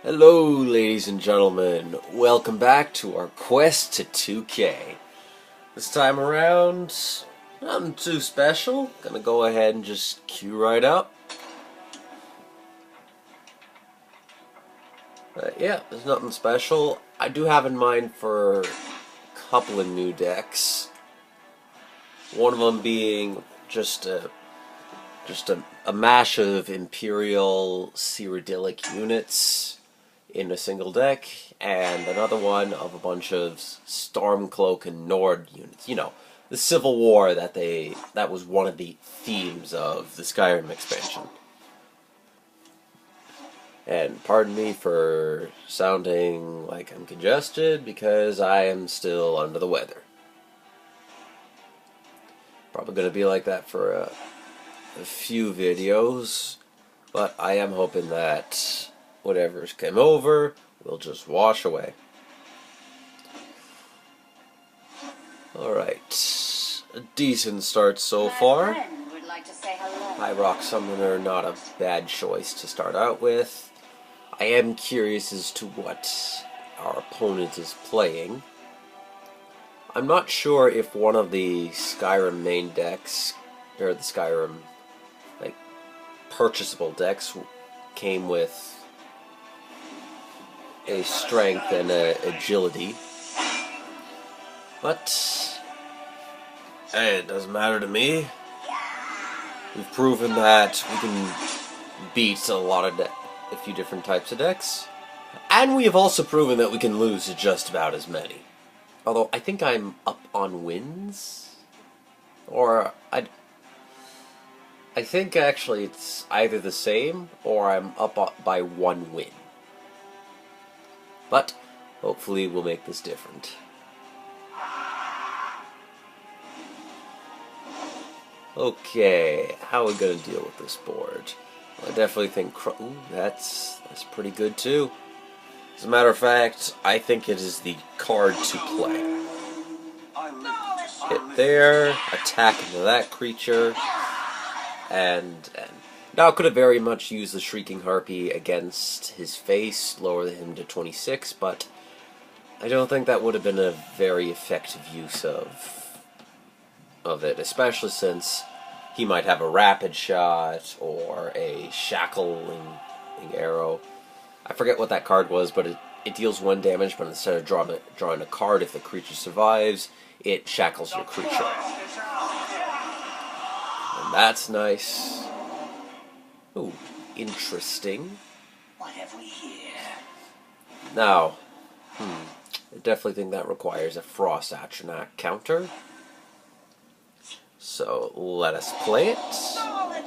Hello, ladies and gentlemen. Welcome back to our quest to 2K. This time around, nothing too special. Gonna go ahead and just queue right up. Yeah, there's nothing special. I do have in mind for a couple of new decks. One of them being just a mash of Imperial Cyrodiilic units in a single deck, and another one of a bunch of Stormcloak and Nord units. You know, the Civil War that was one of the themes of the Skyrim expansion. And pardon me for sounding like I'm congested, because I am still under the weather. Probably going to be like that for a few videos, but I am hoping that whatever's come over will just wash away. Alright, a decent start so far. High Rock Summoner, not a bad choice to start out with. I am curious as to what our opponent is playing. I'm not sure if one of the Skyrim main decks, or the Skyrim purchasable decks, came with a strength and a agility, but hey, it doesn't matter to me. We've proven that we can beat a few different types of decks, and we have also proven that we can lose to just about as many. Although I think I'm up on wins, or I think actually it's either the same or I'm up by one win. But hopefully we'll make this different. Okay, how are we going to deal with this board? Well, I definitely think... Ooh, that's pretty good too. As a matter of fact, I think it is the card to play. Hit there, attack into that creature, and now could have very much used the Shrieking Harpy against his face, lower him to 26, but I don't think that would have been a very effective use of it, especially since he might have a Rapid Shot or a Shackling Arrow. I forget what that card was, but it deals 1 damage, but instead of drawing a card, if the creature survives, it shackles your creature. And that's nice. Ooh, interesting. What have we here? Now, I definitely think that requires a Frost Atronach counter. So let us play it.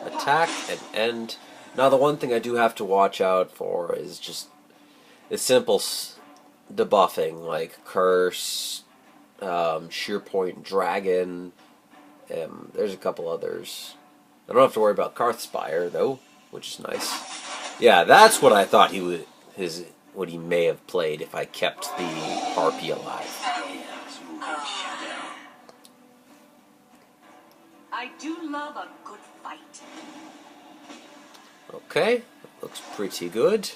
Attack and end. Now, the one thing I do have to watch out for is just the simple debuffing, like Curse, Shearpoint Dragon. There's a couple others. I don't have to worry about Karthspire though, which is nice. Yeah, that's what I thought what he may have played if I kept the Harpy alive. I do love a good fight. Okay, looks pretty good.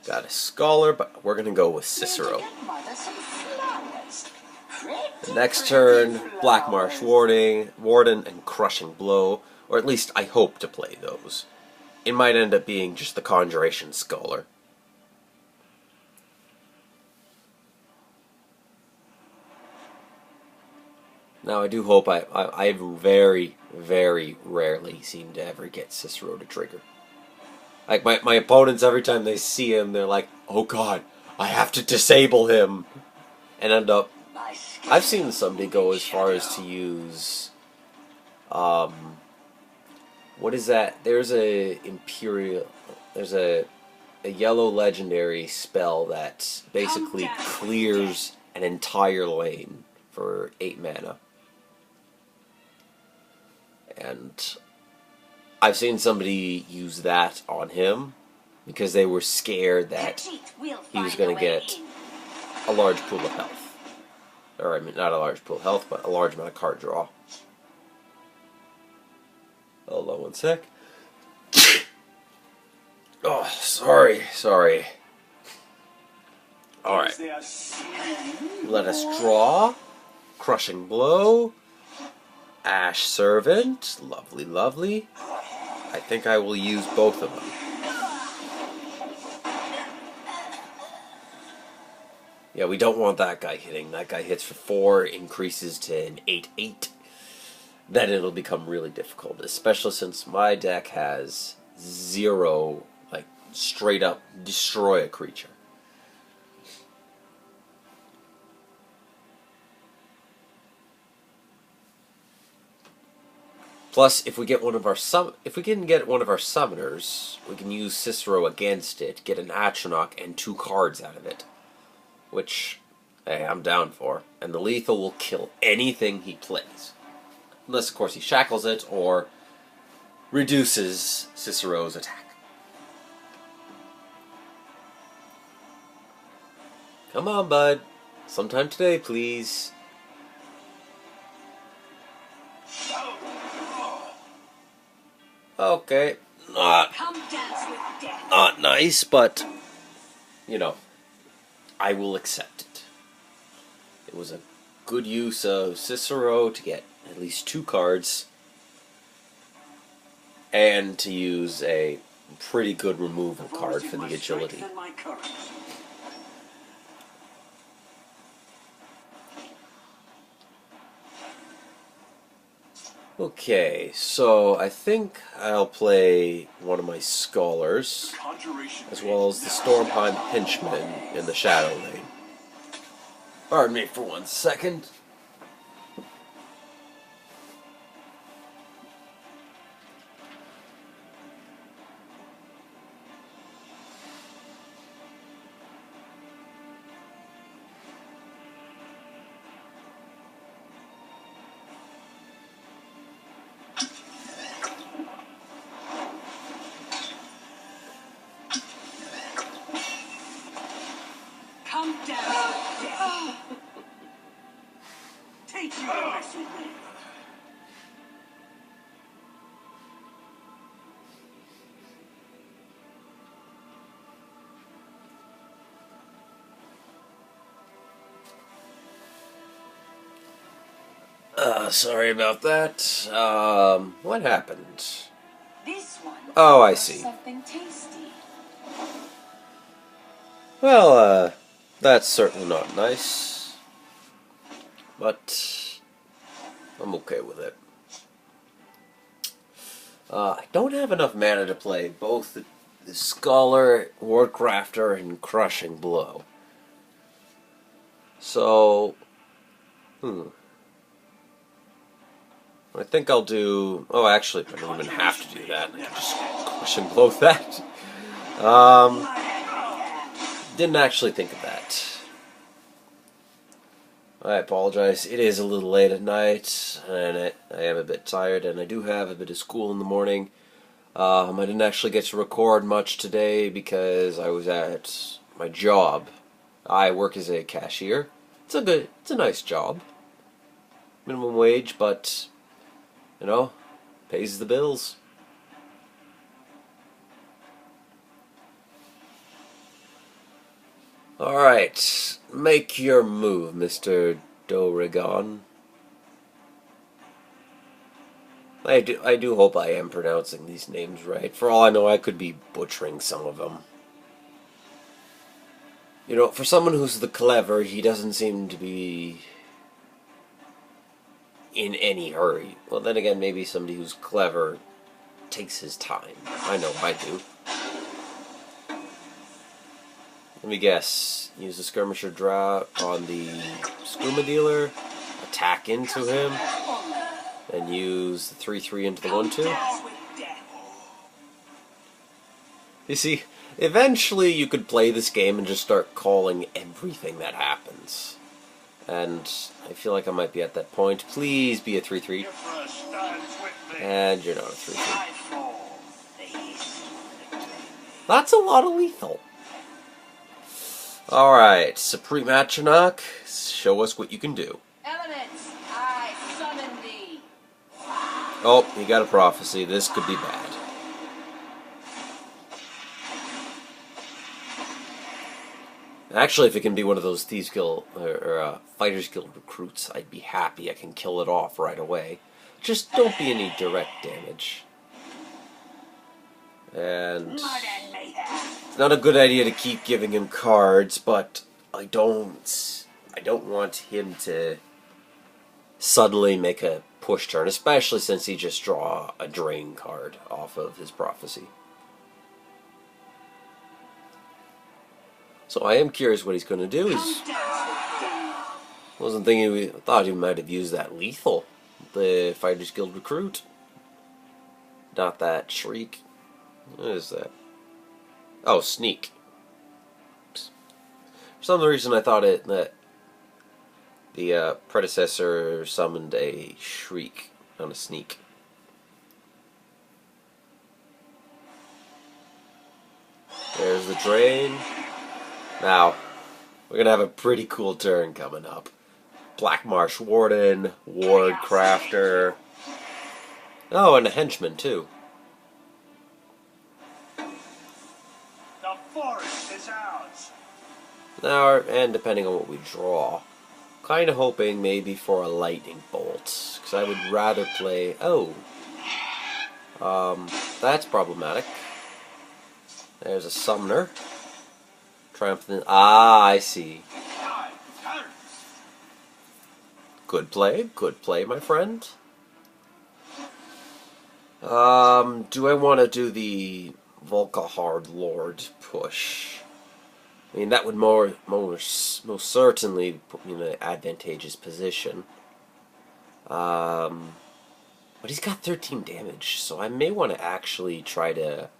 Got a Scholar, but we're gonna go with Cicero. The next turn, Black Marsh Warden, and Crushing Blow, or at least I hope to play those. It might end up being just the Conjuration Scholar. Now I do hope I very, very rarely seem to ever get Cicero to trigger. Like my opponents, every time they see him, they're like, "Oh God, I have to disable him," and end up. I've seen somebody go as far as to use, what is that? There's a yellow legendary spell that basically clears an entire lane for 8 mana. And I've seen somebody use that on him because they were scared that he was going to get a large pool of health. Or, I mean, not a large pool of health, but a large amount of card draw. Hold on one sec. Oh, sorry. Alright. Let us draw. Crushing Blow. Ash Servant. Lovely, lovely. I think I will use both of them. Yeah, we don't want that guy hitting. That guy hits for 4, increases to an 8/8. Then it'll become really difficult, especially since my deck has 0, like, straight up destroy a creature. Plus, if we get one of our if we can get one of our summoners, we can use Cicero against it, get an Atronach and 2 cards out of it. Which, hey, I'm down for. And the lethal will kill anything he plays. Unless, of course, he shackles it or reduces Cicero's attack. Come on, bud. Sometime today, please. Okay. Not nice, but, you know, I will accept it. It was a good use of Cicero to get at least 2 cards, and to use a pretty good removal card for the agility. Okay, so I think I'll play one of my Scholars, as well as the Stormheim Henchman in the Shadow Lane. Pardon me for 1 second. Come down. Take you to mess with me. Sorry about that. What happened? This one. Oh, I see. Something tasty. Well, that's certainly not nice. But I'm okay with it. I don't have enough mana to play both the Scholar, Wardcrafter, and Crushing Blow. So, I think I'll do... Oh, actually, I don't even have to do that. I can just Crushing Blow that. Didn't actually think of that. I apologize. It is a little late at night, and I am a bit tired, and I do have a bit of school in the morning. I didn't actually get to record much today because I was at my job. I work as a cashier. It's a nice job. Minimum wage, but, you know, pays the bills. Alright, make your move, Mr. Doregon. I do hope I am pronouncing these names right. For all I know, I could be butchering some of them. You know, for someone who's the clever, he doesn't seem to be in any hurry. Well, then again, maybe somebody who's clever takes his time. I know I do. Let me guess. Use the Skirmisher draw on the Skooma Dealer, attack into him, and use the 3/3 into the 1/2. You see, eventually you could play this game and just start calling everything that happens. And I feel like I might be at that point. Please be a 3/3. And you're not a 3/3. That's a lot of lethal. Alright, Supreme Atronach, show us what you can do. Elements, I summon thee. Oh, you got a prophecy. This could be bad. Actually, if it can be one of those Thieves Guild or Fighters Guild recruits, I'd be happy. I can kill it off right away. Just don't be any direct damage. And it's not a good idea to keep giving him cards, but I don't want him to suddenly make a push turn, especially since he just draw a drain card off of his prophecy. So I am curious what he's going to do. Wasn't thinking. Thought he might have used that lethal, the Fighters Guild recruit. Not that shriek. What is that? Oh, sneak. For some reason, I thought that the predecessor summoned a shriek on a sneak. There's the drain. Now, we're going to have a pretty cool turn coming up. Black Marsh Warden, Ward Crafter. Oh, and a henchman, too. The forest is ours. Now, and depending on what we draw, kind of hoping maybe for a lightning bolt, because I would rather play. Oh, that's problematic. There's a summoner. Triumphant. Ah, I see. Good play, my friend. Do I want to do the Volkihard Lord push? I mean, that would most certainly put me in an advantageous position. But he's got 13 damage, so I may want to actually try to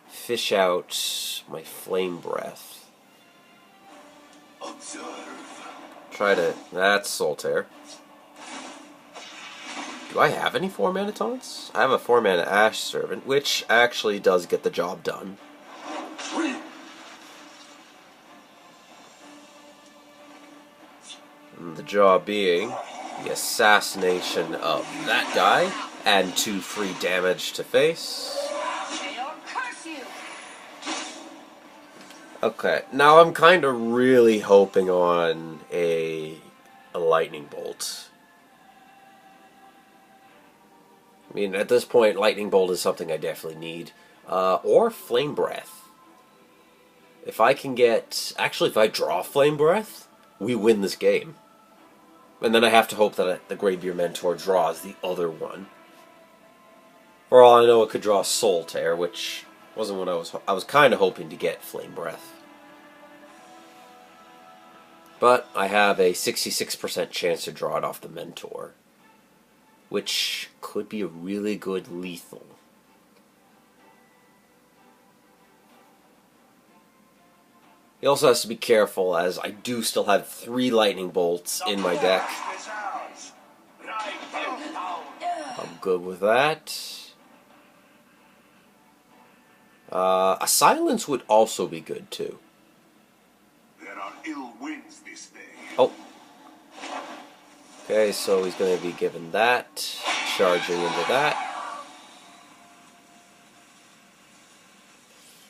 fish out my Flame Breath. Observe. Try to... That's Solitaire. Do I have any 4-mana taunts? I have a 4-mana Ash Servant, which actually does get the job done. And the job being the assassination of that guy, and 2 free damage to face. Okay, now I'm kind of really hoping on a lightning bolt. I mean, at this point, lightning bolt is something I definitely need. Or flame breath. If I can get... Actually, if I draw flame breath, we win this game. And then I have to hope that the Greybeard Mentor draws the other one. For all I know, it could draw Solitaire, which wasn't what I was kind of hoping to get Flame Breath. But I have a 66% chance to draw it off the Mentor, which could be a really good lethal. He also has to be careful, as I do still have 3 lightning bolts in my deck. I'm good with that. A silence would also be good too. There are ill winds this day. Oh. Okay, so he's going to be given that, charging into that.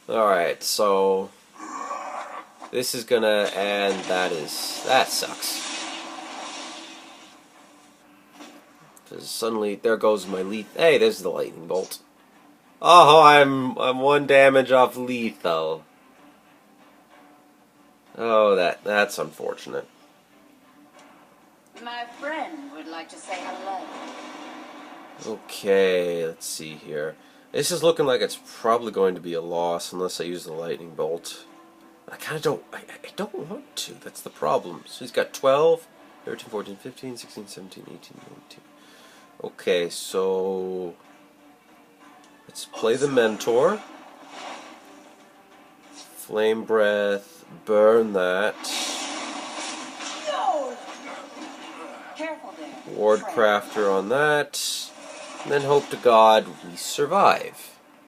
Alright, so this is gonna, and that sucks. Because suddenly, there goes my lethal. Hey, there's the lightning bolt. Oh, I'm 1 damage off lethal. Oh, that's unfortunate. My friend would like to say hello. Okay, let's see here. This is looking like it's probably going to be a loss unless I use the lightning bolt. I kind of don't... I don't want to. That's the problem. So he's got 12, 13, 14, 15, 16, 17, 18, 19. Okay, so... let's play the Mentor. Flame Breath. Burn that. No! Careful there. Ward Crafter on that. And then hope to God we survive.